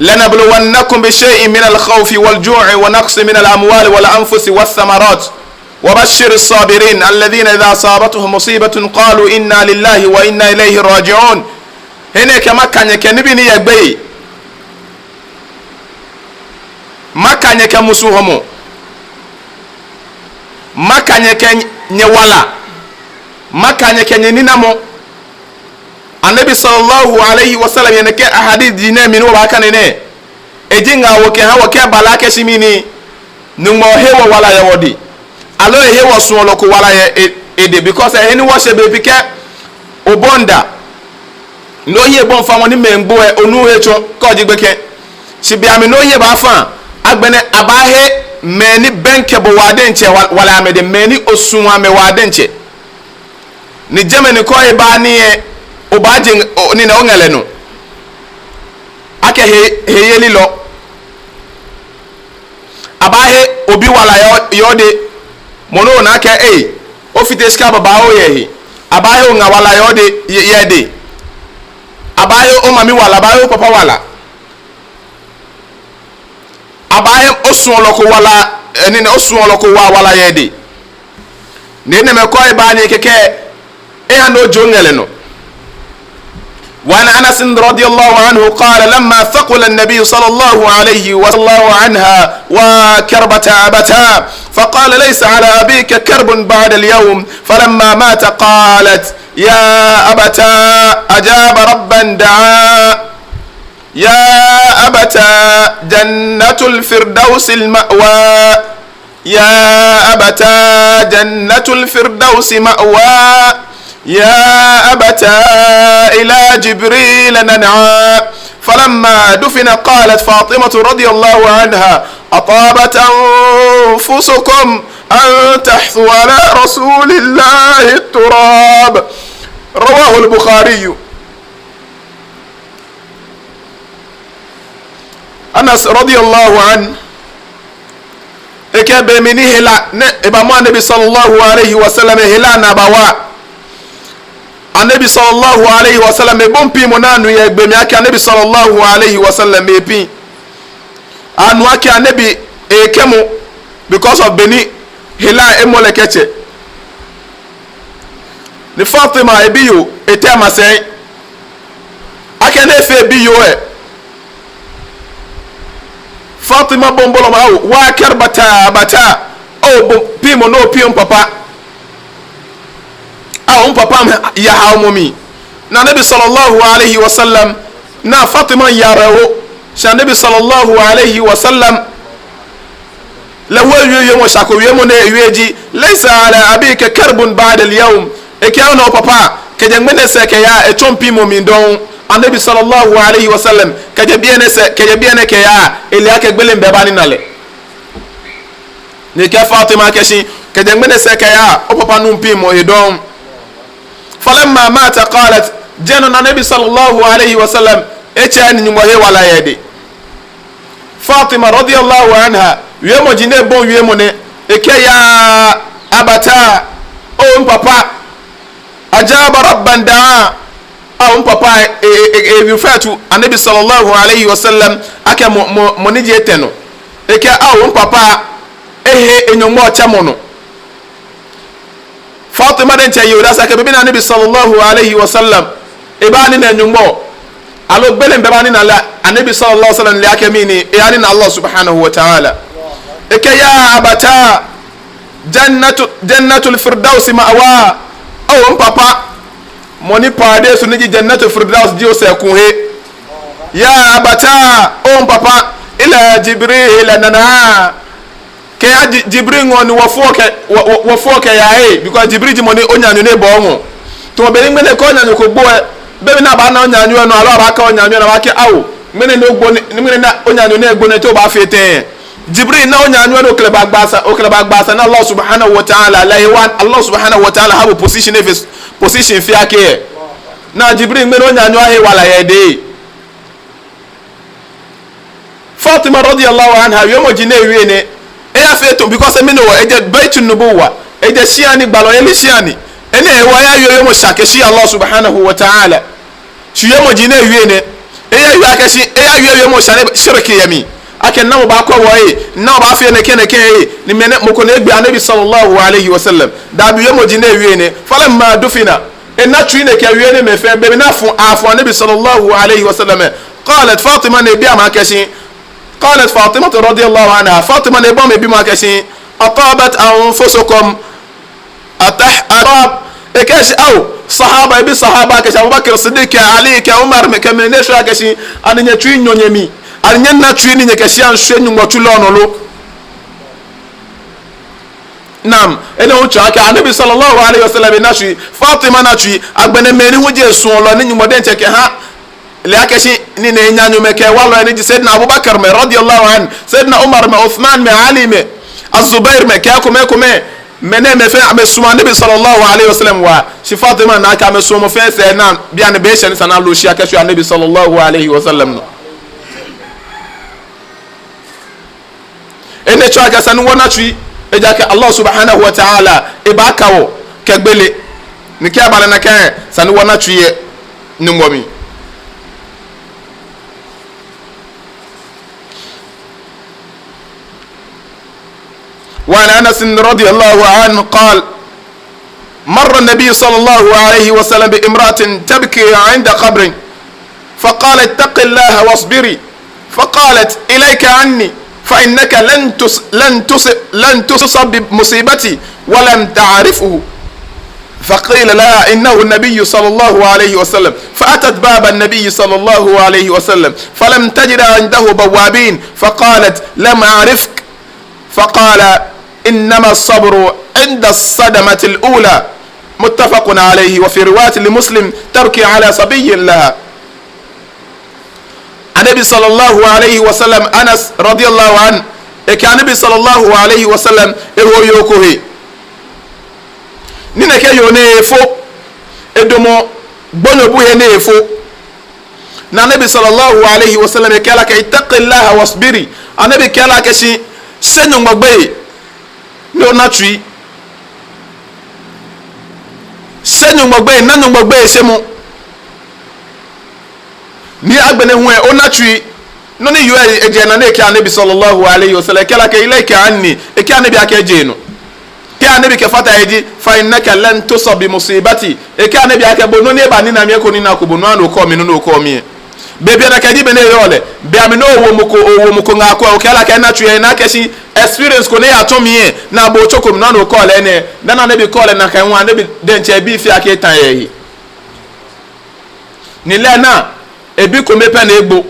لنبلونكم بشيء من الخوف والجوع ونقص من الأموال والأنفس والثمرات وبشر الصابرين الذين إذا أصابتهم مصيبة قالوا إنا لله وإنا إليه راجعون. هنا كما كان يكنبني يبي ما كان يكمسوهم ما كان يكنيولا ما كان يكنينامو. النبي صلى الله عليه وسلم ينكي أحاديث دينا من وباكنني ejinga woke ha woke balake simini numo hewa wala ya wodi alo hewa sunlo ko wala ya ede because any washe be pike obonda no ye bon fa woni membo e onu hecho ko jigbeke sibia mi no ye ba fa agbene abahe meni benke bo wade nche wala me de meni osunwa me wade nche ni jemeni ko e ba ni e obaje ni na ongale no ake heyeli lo abahe obi wala yode mono na aka ofite ska baba o yehi abahe o nga wala yode yede abahe o mami wala abahe o papa wala abahe osun oloko wala eni na osun oloko wala yede ne me ko e ba ni keke ha no jongele no. وعن أنس رضي الله عنه قال لما ثقل النبي صلى الله عليه وسلم عنها وكربة أبتها فقال ليس على أبيك كرب بعد اليوم فلما مات قالت يا أبتا أجاب ربا دعا يا أبتا جنة الفردوس المأوى يا أبتا جنة الفردوس مأوى يا أبتا إلى جبريل ننعى. فلما دفن قالت فاطمة رضي الله عنها أطابت أنفسكم أن تحثوا على رسول الله التراب. رواه البخاري. أنس رضي الله عنه إكبر مني هلا إبا النبي صلى الله عليه وسلم هلا نبوا النبي صلى الله عليه وسلم بومبي منانو يغبمي اكي النبي صلى الله عليه وسلم epi anu aki النبي ekemu because of beni hila emolekeche ni Fatima ebiyo etema sei ake na efe ebiyo Fatima bombolo ma wa karbata bata o pimo no pim papa papa ya haumumi na nabi sallallahu alayhi wa sallam na Fatima yarawo sha nabi sallallahu alayhi wa sallam la wayo mo shako yemo ne yeji laysa ala abika karbun ba'da al-yawm e ke ono papa ke jangmene se ke ya e chompi mo min don nabi sallallahu alayhi wa sallam ke je biene se ke je biene ke ya ile ake gbele mbebani nale ne ke Fatima ke shi ke jangmene se ke ya o papa numpi mo e don. فلما مات قالت جنن النبي صلى الله عليه وسلم اتشان نموه ولا يدي فاطمة رضي الله عنها يوم جنة بون يوم اكي يا أبتا او بابا أجاب ربا دعا او بابا يفاتو النبي صلى الله عليه وسلم اكي منجي اتنو اكي او بابا انيومو تشامونو Fatima den che yoda sa ke be na nabi sallallahu alayhi wa sallam ibani na nyumbo alo bele mbani na la nabi sallallahu alayhi wa sallam liake mini yani na Allah subhanahu wa ta'ala eke ya abata jannatul firdaus ma'wa aw papa moni pade su ni jannatul firdaus dio se ku he ya abata o papa ila jibril nana ke jibril ngoni wafoke ya because jibril ji moni onyanyu ne bo to be ngene ko onyanyu ko gbo be na ba na onyanyu no alo ba ka onyanyu na ba ke awo ngene no gbo ngene na onyanyu ne gbo ne to ba fete jibril na onyanyu no kle ba gbasa na Allah subhanahu wa ta'ala la yawan Allah subhanahu wa ta'ala have position fi ake na jibril ngene onyanyu ahe wala ya de Fatima radiyallahu anha yomo jine wiene eya feto because me no eje baitu nubuwa eje shiani gbalo eli shiani ene e waya yoyo mo shake shi Allah subhanahu wa ta'ala shi yomo jine wiene eya yu akashi eya yu mo shane shirki yami ake na ba ko woyi na ba fe ne kene kene ni mene mo ko ne gbe anabi sallallahu alaihi wasallam da bi mo jine wi ne falamma dufina na twi ne ke wi ne me fe be na fu afu anabi sallallahu alaihi wasallam qalat fatima ne bi ama kashi qalat fatima radiyallahu anha fatima ne ba me bi ma kashi aqabat anfusukum atah ekashi au sahaba bi sahaba kashi abubakar siddiq ali ka umar me kamene sho kashi anya twi nyonyemi anya na twi ni nyekashi an hwe nyumo tulo no lo nam ene o cha ka anabi sallallahu alaihi wasallam na twi fatima na twi agbene meri huje sun lo ni nyumo den cheke ha le akashi ni ne nyanyu me ke walo ni sayyidina abubakar me radiyallahu an sayyidina umar me uthman me ali me az-zubair me ka ko me mene me fe amesuma nabi sallallahu alaihi wasallam wa shi fatima na ka amesuma fe se na bia ne be shen sana lo shi akashu nabi sallallahu alaihi wasallam no ene cho aka sanu wona twi eja ka allah subhanahu wa ta'ala e ba kawo kegbele ni ke abale na kan sanu wona twi e ni ngomi وعن أنس رضي الله عنه قال مر النبي صلى الله عليه وسلم بامرأة تبكي عند قبر فقال اتق الله واصبري فقالت إليك عني فإنك لن تصب بمصيبتي ولم تعرفه فقيل لها إنه النبي صلى الله عليه وسلم فأتت باب النبي صلى الله عليه وسلم فلم تجد عنده بوابين فقالت لم أعرفك فقال إنما الصبر عند الصدمة الأولى متفق عليه وفي رواية لمسلم تركي على صبي لها النبي صلى الله عليه وسلم أنس رضي الله عنه كان النبي صلى الله عليه وسلم هو يوكوه نينك يونيفو إدمو بنبوه نيفو النبي صلى الله عليه وسلم كالك اتق الله واصبري النبي كالك شيء senyo ngbe no natui senyo ngbe nanyo ngbe semu ni agbene hu e onatui no ni yo eje na ne ke anabi sallallahu alaihi wasallam kala ke ilaika anni e ke anabi akeje no ke anabi ke fata eji fa innaka lan tusab musibati e ke anabi akebo no ne ba ni na me ko ni na ko bonu an ko mi no ko mi bebi na kadi bene yole be ami no owo muko ngako o kala ka na tuye na keshi experience ko ne atomi e na bo chokom na no call ene na na be call na kan wa ne be denche bi fi ake tan yehi ni le na ebi ko mepe na egbo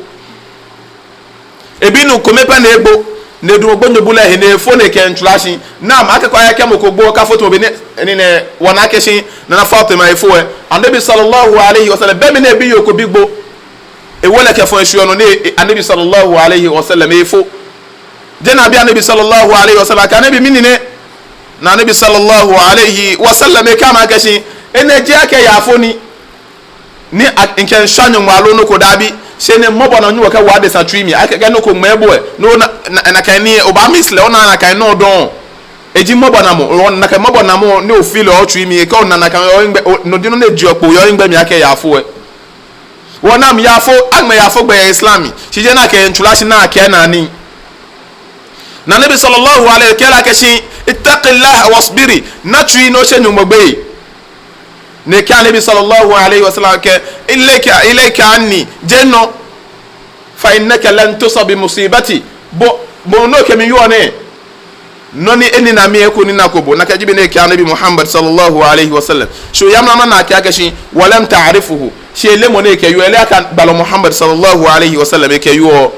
ebi nu ko mepe na egbo ne du ogbonyo bula he ne fo ne ken tulashi na ma akekwa ya kemo ko gbo ka foto be ne wona keshi na Fatima ifo e anabi sallallahu alaihi wasallam be me ne bi yoko bigbo ewole ke fon shuano ne anabi sallallahu alaihi wasallam efo jena bi anabi sallallahu alaihi wasallam ka anabi minine na anabi sallallahu alaihi wasallam e kama kashi ene je ake ya afoni ni nke shanyo malo no ko dabi se ne mobo na nyu ka wa de satrimi ake ga no ko mebo e no na kan ni oba misle ona na kan no don eji mobo na mo na kan mobo na mo ne o feel o trimi e ka na kan no dino ne ji opo yo ngba mi ake ya afo e wonam yafo agma yafo gbe islami shije na ke ntulashi na ke na ni na nabi sallallahu alaihi kala ke shi ittaqillaha wasbiri natwi no shenyu mogbe ne ka nabi sallallahu alaihi wasallam ke ilayka anni jenno fa innaka lan tusab musibati bo no ke mi yone noni eni na mi ko ni nakobo na ka jibe ne ka nabi muhammad sallallahu alaihi wasallam sho yamna na ka shi walam ta'rifuhu shele mone ke yo ele aka balo muhammad sallallahu alaihi wasallam ke yo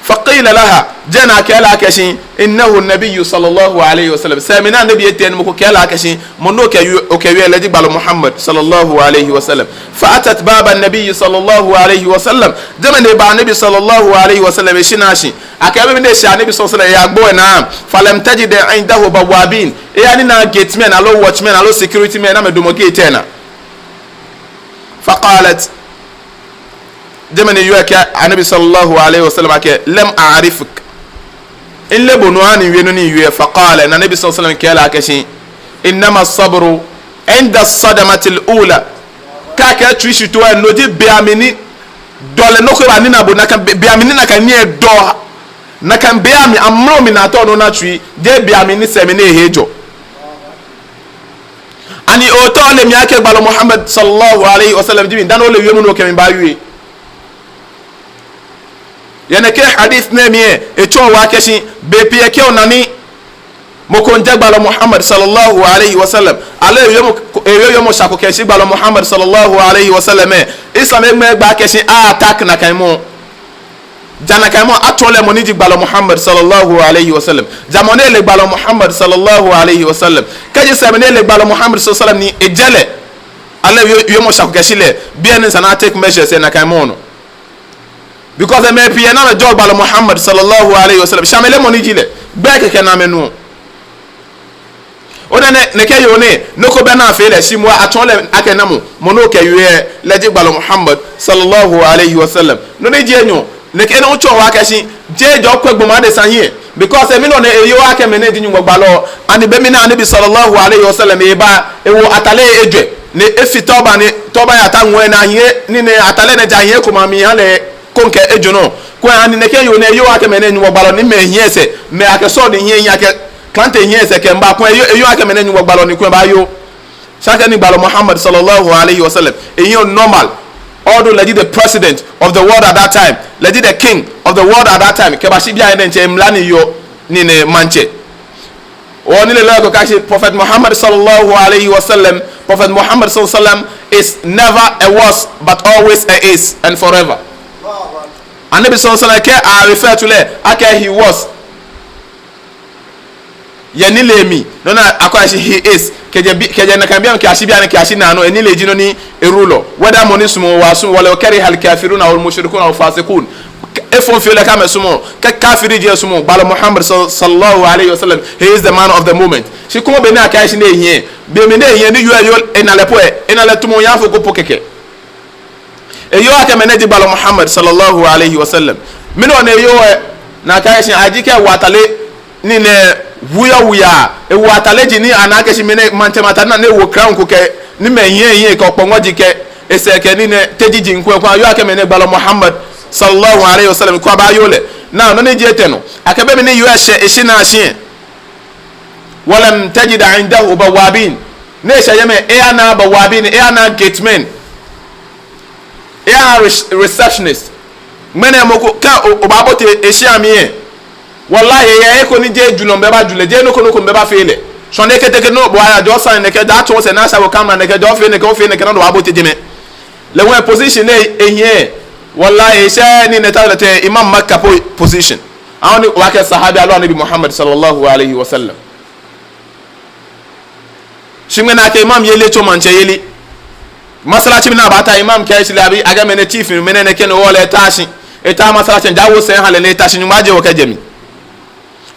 faqila laha jana kala kashi innahu an-nabiy sallallahu alaihi wasallam samina nabi eten mo ko kala kashi mono ke yo ele balo muhammad sallallahu alaihi wasallam fa atat baba an-nabiy sallallahu alaihi wasallam jamane ba nabi sallallahu alaihi wasallam shinashi akabe ne sha nabi sallallahu alaihi wasallam ya gbo na falam tajid indahu bawabin yani na gateman alo watchman alo security man na medumo gate na فقالت دمن يوكا النبي صلى الله عليه وسلم لم اعرفك ان لبنوان ينوني يو فقال النبي صلى الله عليه وسلم كلا كشي انما الصبر عند الصدمه الاولى ka ka trishi to en no di biamini dole no ko ba ni na bo na kan biamini na kan nie do na kan biami amro mi na to no na tri de biamini se me na ehejo ani o to le mi ake gbalo Muhammad sallallahu alaihi wasallam jibi dan o le yemu no kemin ba wi yana ke hadith ne mi e cho wa keshi be pie ke onani mo ko nje gbalo Muhammad sallallahu alaihi wasallam ale yemu shako keshi gbalo Muhammad sallallahu alaihi wasallam islam e me gba keshi attack na kan mo jana kan mo atole mo ni ji gbalo Muhammad sallallahu alaihi wasallam jamone le gbalo Muhammad sallallahu alaihi wasallam kaje se me le gbalo Muhammad sallallahu alaihi wasallam ni ejele ale yemu shako keshi le bien sana take measures na kan mo no because the me pie na me jog gbalo Muhammad sallallahu alaihi wasallam shamele mo ni ji le gbe keke na me no ona ne ke yo ne noko be na fe le si mo atole akenamu mo no ke ye le ji gbalo Muhammad sallallahu alaihi wasallam no ne ji enyo ne ke no cho wa ka si je jo kwegbo ma de sanye because mi no ne eyo ake me ne di nyu gbalo ani be mi na nabi sallallahu alaihi wasallam e ba ewo atale ejwe ne efitoba ne toba ya ta nwe na hie ni ne atale ne ja hie ko ma mi ha le konke ejo no ko ani ne ke yo ne eyo ake me ne nyu gbalo ni me hie se me ake so de hie ake klante hie se ke mba ko eyo ake me ne nyu gbalo ni ko ba yo shaka ni gbalo Muhammad sallallahu alaihi wasallam eyo normal although lady the president of the world at that time lady the king of the world at that time ke ba shi bia ne nche mlani yo ni ne manche o ni le lo ka shi prophet Muhammad sallallahu alaihi wasallam prophet Muhammad sallallahu alaihi wasallam is never a was but always a is and forever anabi sallallahu alaihi wasallam ke I refer to le aka he was yani lemi nona akwa shi he is keje na kan biam ke ashibia na ke ashina no eni leji no ni erulo whether money sumo wasu wala kari hal kafiruna wal mushrikuna wal fasiqun efon fi le kama sumo ka kafiri je sumo bala Muhammad sallallahu alaihi wasallam he is the man of the moment shi kuma be na ka shi ne hie be me ne hie ni yo enale po enale tumo ya fo ko pokeke eyo aka me ne di bala Muhammad sallallahu alaihi wasallam mino ne yo na ka shi ajike watale ni ne wuya ewu ataleji ni anake shi mene mantemata na ne wo crown ko ke ni me yen ko pongo jike eseke ni ne tejiji nko kwa yo ake mene gbalo Muhammad sallallahu alaihi wasallam ko ba yo le na no ne jete no akabe me ne yo eshi na ahie walam tajid indahu bawabin ne sha yeme ana bawabin ana gatemen receptionist mene moko ka obabote eshi amie wallahi ya eko ni je julo mbeba jule je no kono ko mbeba fele so ne kete no bo ya jo san ne ke da to se na sa wo camera ne ke do fe ne ko fe ne ke no do abote jeme le one position e ehie wallahi she ni ne ta te imam Makkah position awni wa ke sahabi Allah nabi Muhammad sallallahu alaihi wasallam shimena ke imam yele to manche yele masala chimina bata imam ke shi labi aga mene chief mene ne ke no wole tashi eta masala chen jawo se hale ne tashi nyumaje wo ke jemi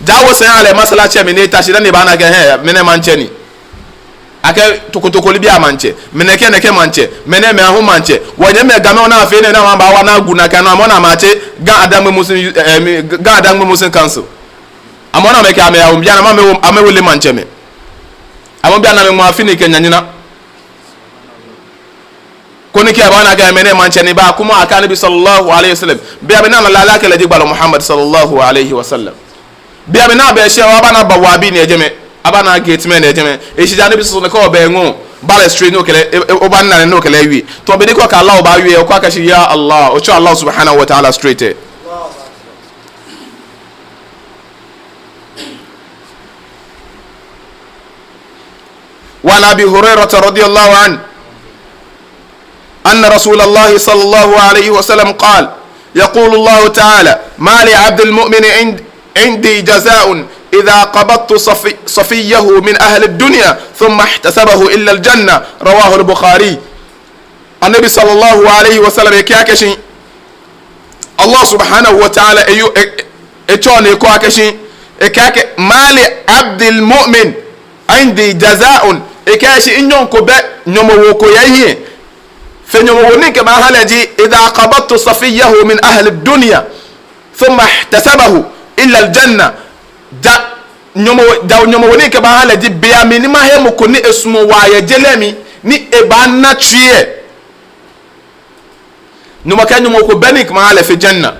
jawo se ale masala che mene tashi dan ne bana ga he mene manche ni ake tokotoko libi amanche mene ke ne ke manche mene me ahu manche wonye me ga me ona afi ne na ma ba wa na gu na kan amona mache ga adangbe musin council amona me ka me ya umbia na ma me amewele manche me amombia na me mo afi ne ke nyanyina koni ke bana ga mene manche ni ba kuma aka nabi sallallahu alaihi wasallam biya bina la la ke le jigbalo Muhammad sallallahu alaihi wasallam biya bina be she wa bana bawabi ne ejeme abana gate men ejeme e shi jani bi so ne ko be ngu bala street no kele o ban na no kele wi to be ko ka Allah ba wi e ko ka shi ya Allah o cha Allah subhanahu wa ta'ala straight wa nabi hurairah radhiyallahu an أن رسول الله صلى الله عليه وسلم قال يقول الله تعالى ما لعبد المؤمن عندي جزاء إذا قبضت صفيه من أهل الدنيا ثم احتسبه إلا الجنة رواه البخاري النبي صلى الله عليه وسلم يكاكشي الله سبحانه وتعالى اتشون يكاكشي ما لعبد المؤمن عندي جزاء يكاشي إنهم كبه نموكو يهي فنيومونيك ما هلجي إذا قبضت صفيه من أهل الدنيا ثم احتسبه إلا الجنة نيومونيك ما هلجي بيامين ما هي مكوني اسمه وايا جلمي ni ebana trie numa ka nyumo ko benik ma ala fi janna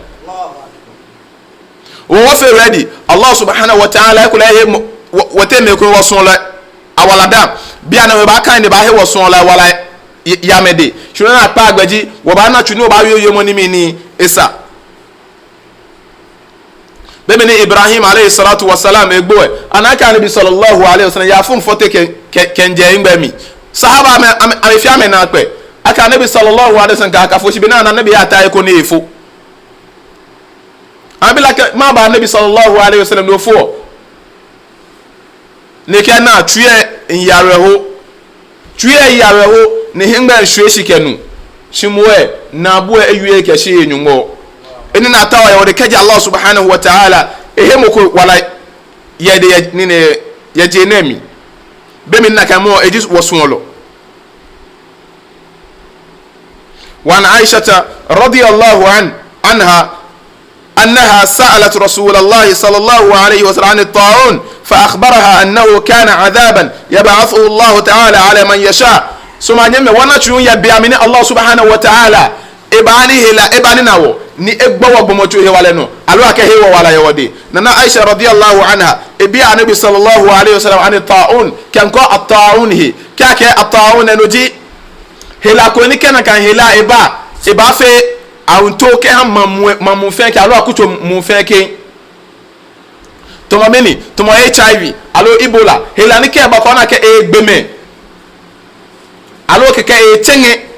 wo fe ready Allah subhanahu wa ta'ala ko la he wote me ko wason la awala da bia na ba kan de ba he wason la wala yamede shuna na pa agbaji wo ba na tunu ba yoyo mo ni mi ni isa bebe ni Ibrahim alayhi salatu wassalam egbo anaka nabi sallallahu alayhi wasallam ya fun fote kenje ngba mi sahaba ame fi ame na pe aka nabi sallallahu alayhi wasallam ka fo shi bina na nabi ya ta ko ni efo abila ma ba nabi sallallahu alayhi wasallam no fo ne ke na tuye nyareho ne hingba hwe shikenu shimwe na bo ewie ke she enyumo eni na tawa ya wode kaji Allah subhanahu wa ta'ala ehemo ko wala yede ni ne ya jenemi bemi na kamo ejis wosunlo وعن عائشة رضي الله عنها أنها سألت رسول الله صلى الله عليه وسلم عن الطاعون فأخبرها أنه كان عذابا يبعثه الله تعالى على من يشاء ثم نعم ونشون يبيامين الله سبحانه وتعالى إباني ناو ni egba wa bomoto he wale no alo aka he wala yewode nana Aisha radiyallahu anha ebi anabi sallallahu alayhi wasallam an ta'un kan ko at-ta'un he ka ke at-ta'un no ji hela ko ni kana kan hela eba fe awunto ke ha mamu fe ke alo akuto mu fe ke to mameni to mo HIV alo Ebola hela ni ke ba ko na ke egbeme alo ke tenge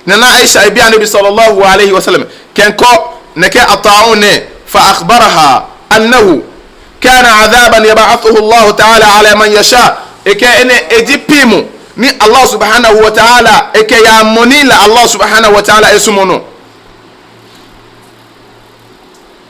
nana Aisha ibi anabi sallallahu alayhi wasallam kan ko nake ata'un fa akhbaraha annahu kana adhaban yab'athuhu Allah ta'ala ala man yasha eke ene ejipimu ni Allah subhanahu wa ta'ala eke ya monila Allah subhanahu wa ta'ala esumuno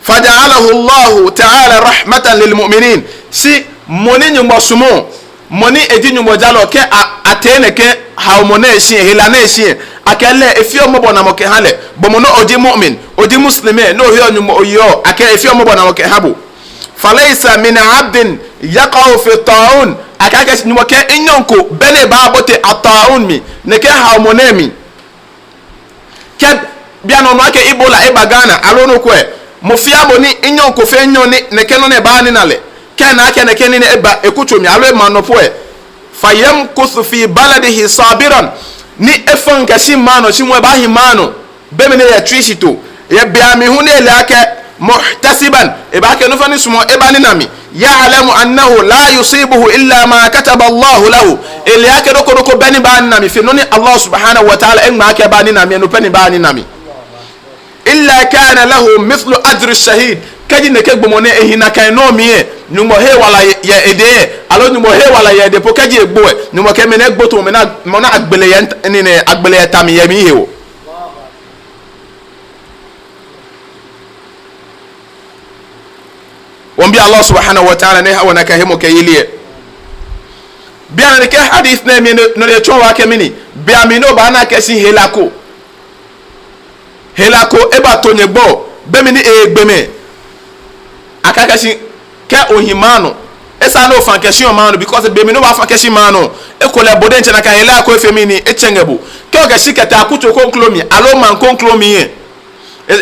faja'alahu Allah ta'ala rahmatan lil mu'minin si moni nyumba sumo moni edi nyumba jalo ke atene ke haumone shi hilane shi akelle efio mobo na moke hale bomono odi mu'min odi muslime no hiyo nyumba oyo akelle efio mobo na moke habu falaysa min 'abdin yaqa'u fi ta'un akaka nyumba ke inyonko bele ba bote ata'un mi ne ke haumone mi ke bia no make Ebola e bagana alono ko e mo fia boni inyonko fe nyoni ne ke no ne ba ni nale ke na ake ne ke ni eba ekutomi alo ma no po e fayam kusu fi baladihi sabiran ni efon kashi mano shimwe bahi mano bemene ya trishito ya biami hune lake muhtasiban ebake no fani sumo ebani nami ya'lamu annahu la yusibuhu illa ma kataba Allah lahu elake doko bani bani nami finoni Allah subhanahu wa ta'ala en ma ke bani nami no pani bani nami illa kana lahu mithlu ajri ash-shahid kaji ne ke gbomone ehina kan no miye nyumo he wala ya ede alo nyumo he wala ya de po kaji egbo e nyumo ke mena egbo to mena mona agbele ya ni ne agbele ya tami ya mi he o wambi Allah subhanahu wa ta'ala ne hawana ka hemo ke yilie bia ne ke hadith ne mi no le chowa ke mini bia mi no ba na ke si helako eba to nyegbo be mi ni egbeme akakashi ke ohimano esa no fan keshi o mano because be mi no ba fan keshi mano e ko le boden chana ka hela ko efemini e chengebu ke o keshi keta akuto konklomi alo man konklomi e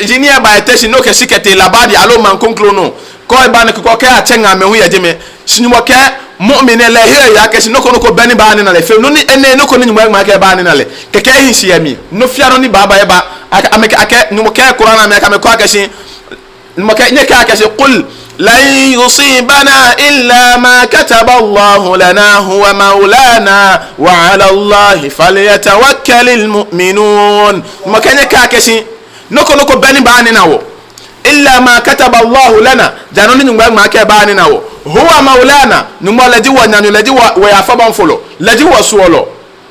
engineer by teshi no keshi kete labadi alo man konklono ko e ba ne ko ke a chenga me hu ya jeme sinimo ke mu'mine le he ya keshi no ko bani ba ne na le fe no ni ene no ko ni nyuma ma ke ba ne na le ke hin shiami no fiaro ni baba e ba ake nyuma ke qur'ana me ka me ko keshi قل لن يصيبنا إلا ما كتب الله لنا هو مولانا وعلى الله فليتوكل المؤمنون ما كان كاكشي نكو بني باني ناو إلا ما كتب الله لنا جانوني نغبا ما كباني ناو هو مولانا نمو لدي ونانو لدي ويافبان فلو لدي وسولو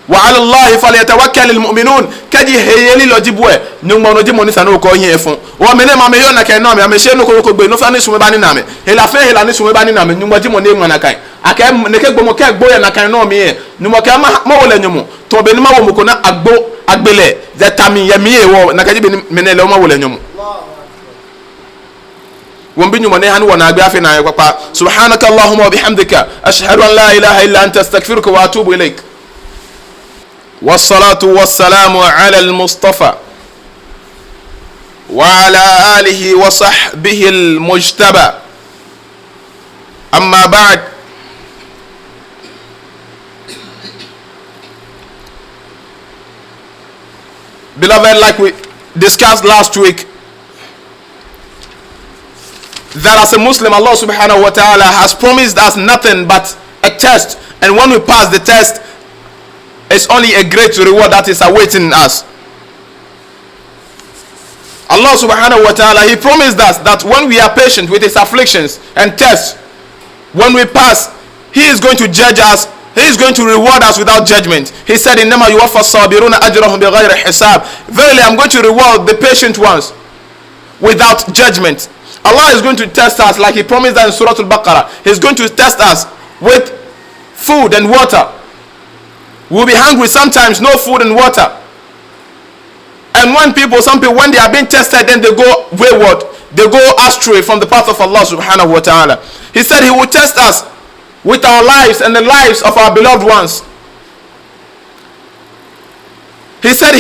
وعلى الله فليتوكل المؤمنون كدي هيلي لوجيبوe nyungmo no jimo ni sanu ko yin efun wo me ne ma me yo na kai no me me she no ko gbe no fa ni sume bani na me hela fe hela ni sume bani na me nyungmo jimo ne ngana kai aka ne ke gbomo ke gbo ya na kai no me nyumo ke ma wole nyumo to be ni ma wo mo ko na agbo agbele ze tami ya mi e wo na ka jibe ni me ne le ma wole nyumo wombi nyumo ne han wo na agbe afi na papa subhanakallahumma wa bihamdika ashhadu an la ilaha illa anta astaghfiruka wa atubu ilaik والصلاة والسلام على المصطفى وعلى آله وصحبه المجتبى. أما بعد. Beloved, like we discussed last week, that as a Muslim, Allah subhanahu wa ta'ala has promised us nothing but a test, and when we pass the test, it's only a great reward that is awaiting us. Allah subhanahu wa ta'ala, He promised us that when we are patient with His afflictions and tests, when we pass, He is going to judge us. He is going to reward us without judgment. He said, إِنَّمَا يُوَفَّى الصَّابِرُونَ أَجْرَهُمْ بِغَيْرِ حِسَابٍ. Verily, I'm going to reward the patient ones without judgment. Allah is going to test us like He promised that in Surah Al-Baqarah. He's going to test us with food and water. We'll be hungry sometimes, no food and water. And some people, when they are being tested, then they go wayward. They go astray from the path of Allah subhanahu wa ta'ala. He said He will test us with our lives and the lives of our beloved ones. He said